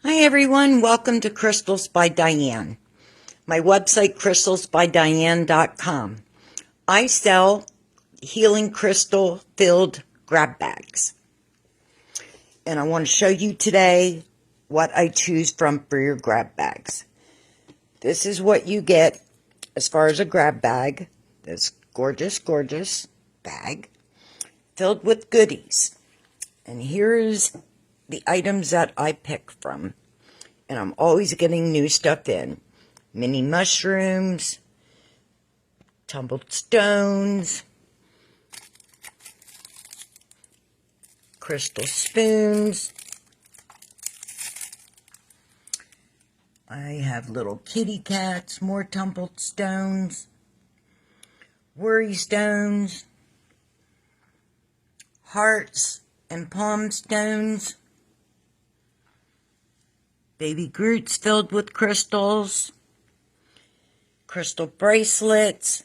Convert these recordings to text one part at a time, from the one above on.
Hi everyone, welcome to Crystals by Diane. My website, crystalsbydiane.com. I sell healing crystal filled grab bags. And I want to show you today what I choose from for your grab bags. This is what you get as far as a grab bag. This gorgeous, gorgeous bag filled with goodies. And here's the items that I pick from. And I'm always getting new stuff in. Mini mushrooms, tumbled stones, crystal spoons. I have little kitty cats, more tumbled stones, worry stones, hearts and palm stones, baby Groots filled with crystals, crystal bracelets,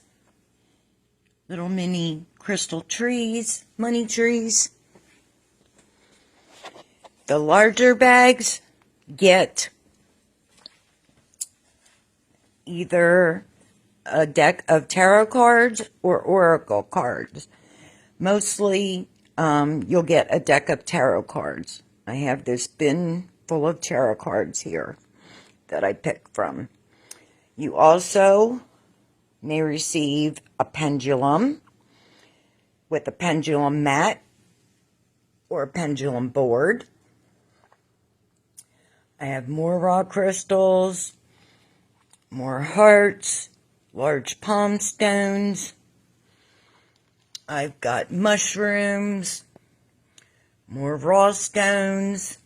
little mini crystal trees, money trees. The larger bags get either a deck of tarot cards or oracle cards. Mostly, you'll get a deck of tarot cards. I have this bin full of tarot cards here that I pick from. You also may receive a pendulum with a pendulum mat or a pendulum board. I have more raw crystals, more hearts, large palm stones. I've got mushrooms, more raw stones,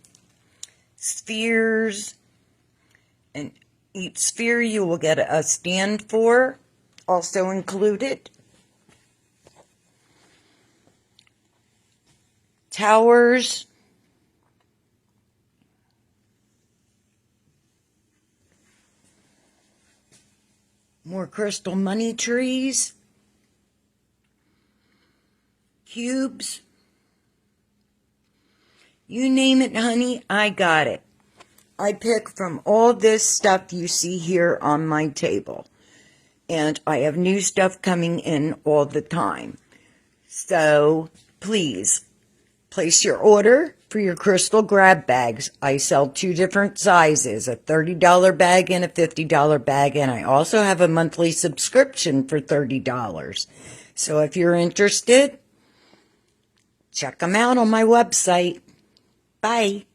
spheres, and each sphere you will get a stand for, also included. Towers, more crystal money trees, cubes. You name it, honey, I got it. I pick from all this stuff you see here on my table. And I have new stuff coming in all the time. So, please, place your order for your crystal grab bags. I sell 2 different sizes, a $30 bag and a $50 bag. And I also have a monthly subscription for $30. So if you're interested, check them out on my website. Bye.